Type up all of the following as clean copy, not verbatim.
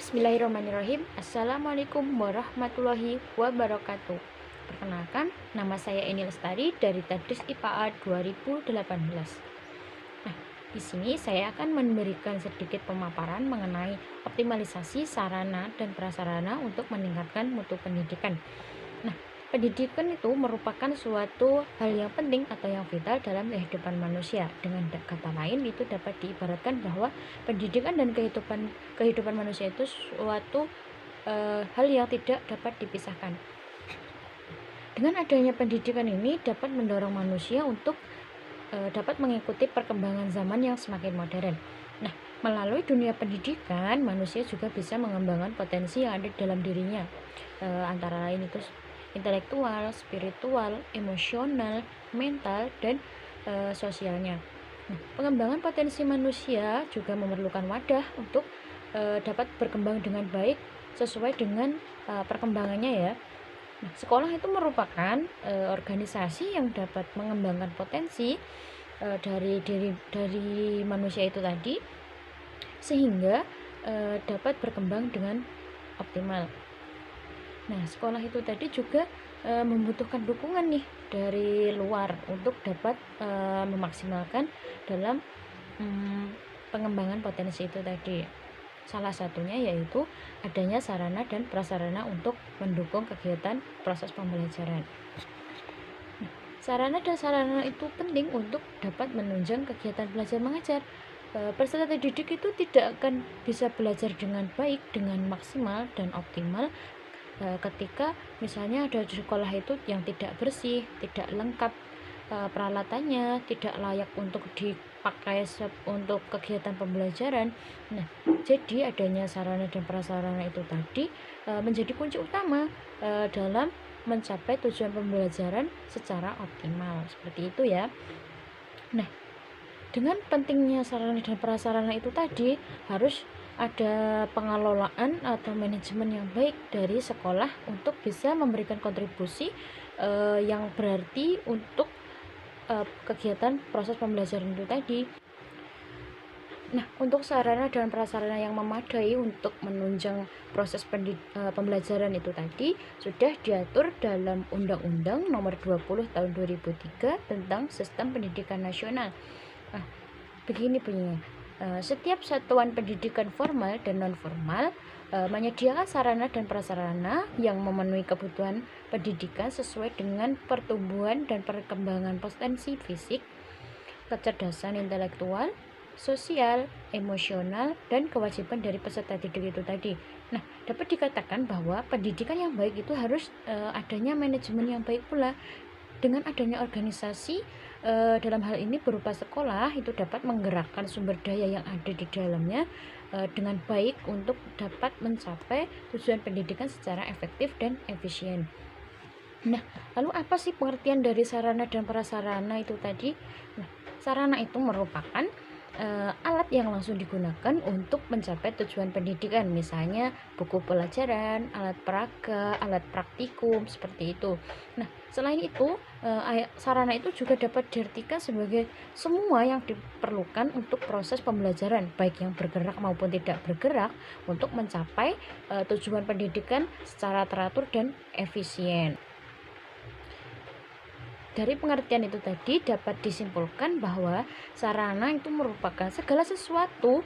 Bismillahirrahmanirrahim. Assalamualaikum warahmatullahi wabarakatuh. Perkenalkan, nama saya Eni Lestari dari Tadris IPA 2018. Nah, di sini saya akan memberikan sedikit pemaparan mengenai optimalisasi sarana dan prasarana untuk meningkatkan mutu pendidikan. Nah, pendidikan itu merupakan suatu hal yang penting atau yang vital dalam kehidupan manusia. Dengan kata lain, itu dapat diibaratkan bahwa pendidikan dan kehidupan manusia itu suatu hal yang tidak dapat dipisahkan. Dengan adanya pendidikan ini dapat mendorong manusia untuk dapat mengikuti perkembangan zaman yang semakin modern. Nah, melalui dunia pendidikan, manusia juga bisa mengembangkan potensi yang ada dalam dirinya, antara lain itu intelektual, spiritual, emosional, mental, dan sosialnya. Nah, pengembangan potensi manusia juga memerlukan wadah untuk dapat berkembang dengan baik sesuai dengan perkembangannya ya. Nah, sekolah itu merupakan organisasi yang dapat mengembangkan potensi dari manusia itu tadi sehingga dapat berkembang dengan optimal. Nah, sekolah itu tadi juga membutuhkan dukungan nih dari luar untuk dapat memaksimalkan dalam pengembangan potensi itu tadi. Salah satunya yaitu adanya sarana dan prasarana untuk mendukung kegiatan proses pembelajaran. Nah, sarana dan sarana itu penting untuk dapat menunjang kegiatan belajar mengajar. Peserta didik itu tidak akan bisa belajar dengan baik, dengan maksimal dan optimal ketika misalnya ada di sekolah itu yang tidak bersih, tidak lengkap peralatannya, tidak layak untuk dipakai untuk kegiatan pembelajaran. Nah, jadi adanya sarana dan prasarana itu tadi menjadi kunci utama dalam mencapai tujuan pembelajaran secara optimal. Seperti itu ya. Nah, dengan pentingnya sarana dan prasarana itu tadi harus ada pengelolaan atau manajemen yang baik dari sekolah untuk bisa memberikan kontribusi yang berarti untuk kegiatan proses pembelajaran itu tadi. Nah, untuk sarana dan prasarana yang memadai untuk menunjang proses pembelajaran itu tadi sudah diatur dalam Undang-Undang Nomor 20 Tahun 2003 tentang Sistem Pendidikan Nasional. Nah, begini bunyinya. Setiap satuan pendidikan formal dan non-formal menyediakan sarana dan prasarana yang memenuhi kebutuhan pendidikan sesuai dengan pertumbuhan dan perkembangan potensi fisik, kecerdasan intelektual, sosial, emosional, dan kewajiban dari peserta didik itu tadi. Nah, dapat dikatakan bahwa pendidikan yang baik itu harus adanya manajemen yang baik pula. Dengan adanya organisasi dalam hal ini berupa sekolah itu dapat menggerakkan sumber daya yang ada di dalamnya dengan baik untuk dapat mencapai tujuan pendidikan secara efektif dan efisien. Nah, lalu apa sih pengertian dari sarana dan prasarana itu tadi? Nah, sarana itu merupakan alat yang langsung digunakan untuk mencapai tujuan pendidikan, misalnya buku pelajaran, alat peraga, alat praktikum, seperti itu. Nah, selain itu sarana itu juga dapat diartikan sebagai semua yang diperlukan untuk proses pembelajaran, baik yang bergerak maupun tidak bergerak, untuk mencapai tujuan pendidikan secara teratur dan efisien. Dari pengertian itu tadi dapat disimpulkan bahwa sarana itu merupakan segala sesuatu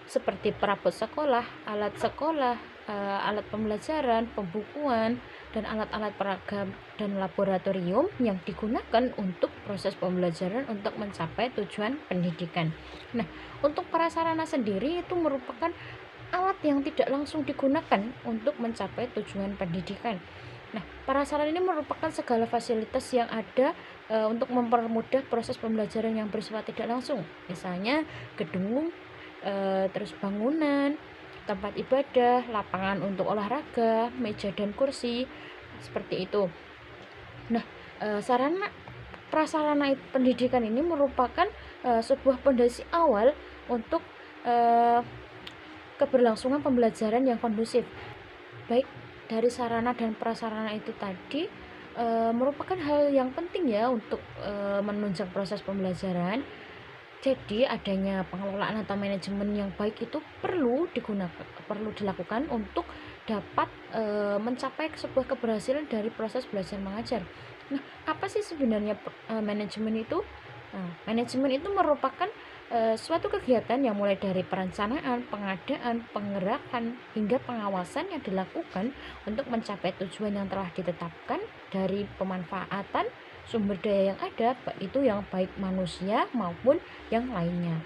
seperti perabot sekolah, alat pembelajaran, pembukuan, dan alat-alat peragam dan laboratorium yang digunakan untuk proses pembelajaran untuk mencapai tujuan pendidikan. Nah, untuk prasarana sendiri itu merupakan alat yang tidak langsung digunakan untuk mencapai tujuan pendidikan. Nah, prasarana ini merupakan segala fasilitas yang ada untuk mempermudah proses pembelajaran yang bersifat tidak langsung. Misalnya gedung, terus bangunan, tempat ibadah, lapangan untuk olahraga, meja dan kursi, seperti itu. Nah, prasarana pendidikan ini merupakan sebuah fondasi awal untuk keberlangsungan pembelajaran yang kondusif. Baik dari sarana dan prasarana itu tadi merupakan hal yang penting ya untuk menunjang proses pembelajaran. Jadi adanya pengelolaan atau manajemen yang baik itu perlu dilakukan untuk dapat mencapai sebuah keberhasilan dari proses belajar mengajar. Nah, apa sih sebenarnya manajemen itu? Nah, manajemen itu merupakan suatu kegiatan yang mulai dari perencanaan, pengadaan, pengerahan, hingga pengawasan yang dilakukan untuk mencapai tujuan yang telah ditetapkan dari pemanfaatan sumber daya yang ada, itu yang baik manusia maupun yang lainnya.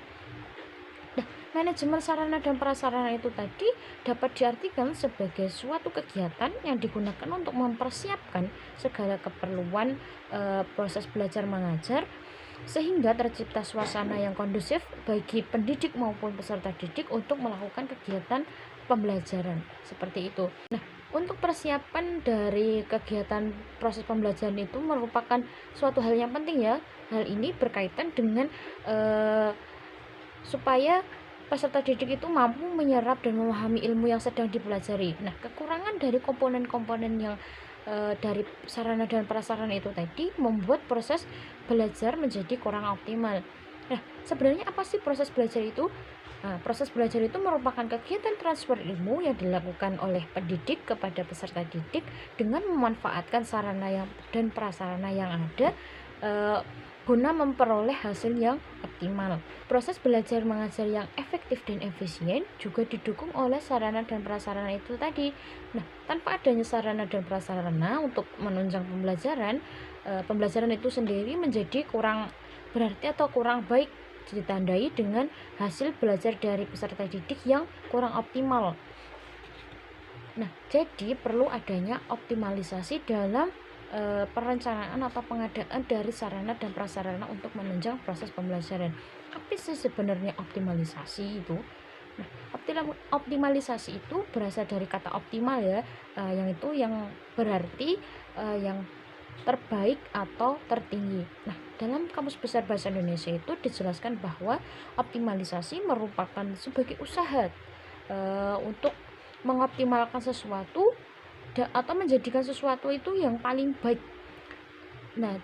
Nah, manajemen sarana dan prasarana itu tadi dapat diartikan sebagai suatu kegiatan yang digunakan untuk mempersiapkan segala keperluan proses belajar mengajar, sehingga tercipta suasana yang kondusif bagi pendidik maupun peserta didik untuk melakukan kegiatan pembelajaran seperti itu. Nah, untuk persiapan dari kegiatan proses pembelajaran itu merupakan suatu hal yang penting ya. Hal ini berkaitan dengan supaya peserta didik itu mampu menyerap dan memahami ilmu yang sedang dipelajari. Nah, kekurangan dari komponen-komponen yang dari sarana dan prasarana itu tadi membuat proses belajar menjadi kurang optimal. Nah, sebenarnya apa sih proses belajar itu? Nah, proses belajar itu merupakan kegiatan transfer ilmu yang dilakukan oleh pendidik kepada peserta didik dengan memanfaatkan sarana dan prasarana yang ada guna memperoleh hasil yang optimal. Proses belajar mengajar yang efektif dan efisien juga didukung oleh sarana dan prasarana itu tadi. Nah, tanpa adanya sarana dan prasarana untuk menunjang pembelajaran itu sendiri menjadi kurang berarti atau kurang baik, ditandai dengan hasil belajar dari peserta didik yang kurang optimal. Nah, jadi perlu adanya optimalisasi dalam perencanaan atau pengadaan dari sarana dan prasarana untuk menunjang proses pembelajaran. Apa sih sebenarnya optimalisasi itu? Nah, optimalisasi itu berasal dari kata optimal ya, yang berarti yang terbaik atau tertinggi. Nah, dalam Kamus Besar Bahasa Indonesia itu dijelaskan bahwa optimalisasi merupakan sebagai usaha untuk mengoptimalkan sesuatu atau menjadikan sesuatu itu yang paling baik. Nah,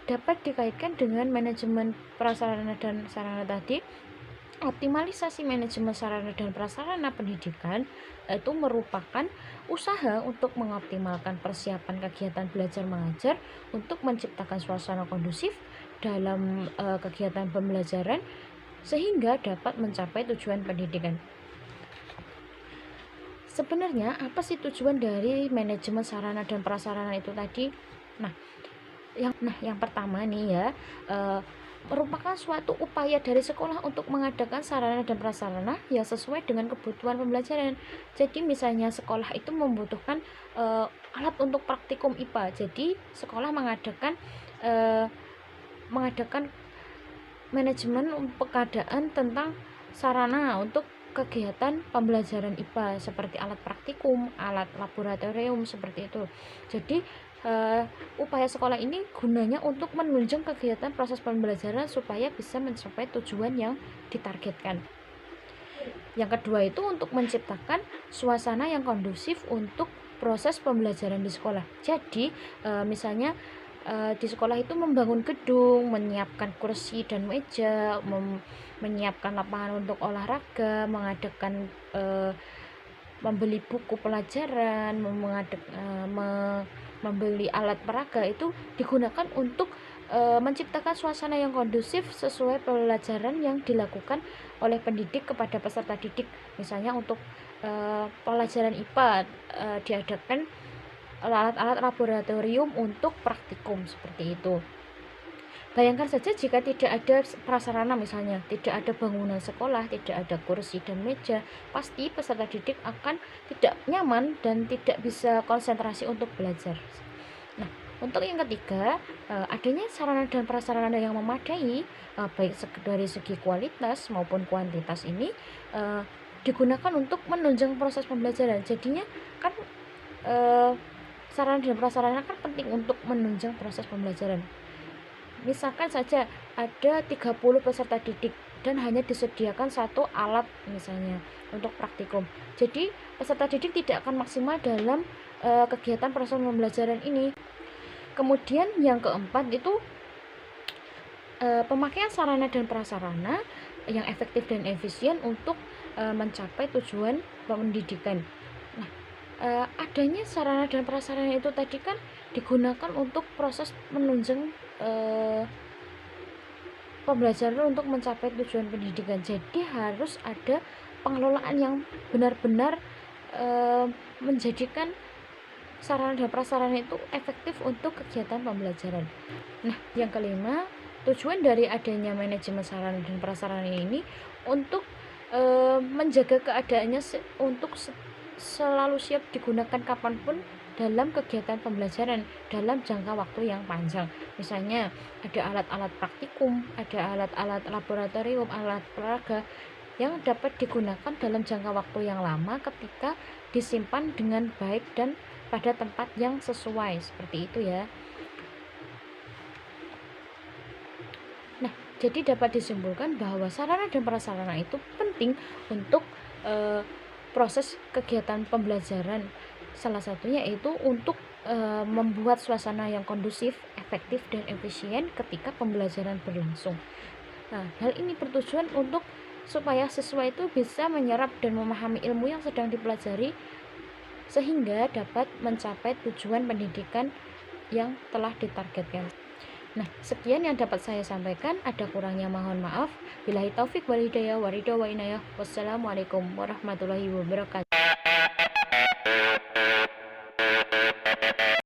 dapat dikaitkan dengan manajemen prasarana dan sarana tadi. Optimalisasi manajemen sarana dan prasarana pendidikan itu merupakan usaha untuk mengoptimalkan persiapan kegiatan belajar mengajar untuk menciptakan suasana kondusif dalam kegiatan pembelajaran sehingga dapat mencapai tujuan pendidikan. Sebenarnya apa sih tujuan dari manajemen sarana dan prasarana itu tadi? Nah, yang pertama nih ya, merupakan suatu upaya dari sekolah untuk mengadakan sarana dan prasarana yang sesuai dengan kebutuhan pembelajaran. Jadi misalnya sekolah itu membutuhkan alat untuk praktikum IPA, jadi sekolah mengadakan manajemen pengadaan tentang sarana untuk kegiatan pembelajaran IPA seperti alat praktikum, alat laboratorium seperti itu. Jadi upaya sekolah ini gunanya untuk menunjang kegiatan proses pembelajaran supaya bisa mencapai tujuan yang ditargetkan. Yang kedua itu untuk menciptakan suasana yang kondusif untuk proses pembelajaran di sekolah. Jadi misalnya di sekolah itu membangun gedung, menyiapkan kursi dan meja, menyiapkan lapangan untuk olahraga, mengadakan membeli buku pelajaran, membeli alat peraga, itu digunakan untuk menciptakan suasana yang kondusif sesuai pelajaran yang dilakukan oleh pendidik kepada peserta didik. Misalnya untuk pelajaran IPA diadakan alat-alat laboratorium untuk praktikum seperti itu. Bayangkan saja jika tidak ada prasarana, misalnya tidak ada bangunan sekolah, tidak ada kursi dan meja, pasti peserta didik akan tidak nyaman dan tidak bisa konsentrasi untuk belajar. Nah, untuk yang ketiga, adanya sarana dan prasarana yang memadai, baik dari segi kualitas maupun kuantitas ini digunakan untuk menunjang proses pembelajaran. Jadinya kan sarana dan prasarana kan penting untuk menunjang proses pembelajaran. Misalkan saja ada 30 peserta didik dan hanya disediakan satu alat misalnya untuk praktikum. Jadi peserta didik tidak akan maksimal dalam kegiatan proses pembelajaran ini. Kemudian yang keempat itu pemakaian sarana dan prasarana yang efektif dan efisien untuk mencapai tujuan pendidikan. Nah, adanya sarana dan prasarana itu tadi kan digunakan untuk proses menunjang pembelajaran untuk mencapai tujuan pendidikan. Jadi harus ada pengelolaan yang benar-benar menjadikan sarana dan prasarana itu efektif untuk kegiatan pembelajaran. Nah, yang kelima, tujuan dari adanya manajemen sarana dan prasarana ini untuk menjaga keadaannya untuk selalu siap digunakan kapanpun dalam kegiatan pembelajaran dalam jangka waktu yang panjang. Misalnya ada alat-alat praktikum, ada alat-alat laboratorium, alat peraga yang dapat digunakan dalam jangka waktu yang lama ketika disimpan dengan baik dan pada tempat yang sesuai, seperti itu ya. Nah, jadi dapat disimpulkan bahwa sarana dan prasarana itu penting untuk proses kegiatan pembelajaran. Salah satunya yaitu untuk membuat suasana yang kondusif, efektif, dan efisien ketika pembelajaran berlangsung. Nah, hal ini bertujuan untuk supaya siswa itu bisa menyerap dan memahami ilmu yang sedang dipelajari sehingga dapat mencapai tujuan pendidikan yang telah ditargetkan. Nah, sekian yang dapat saya sampaikan. Ada kurangnya mohon maaf. Billahi taufik wal hidayah wa ridha wa inayah. Wassalamualaikum warahmatullahi wabarakatuh.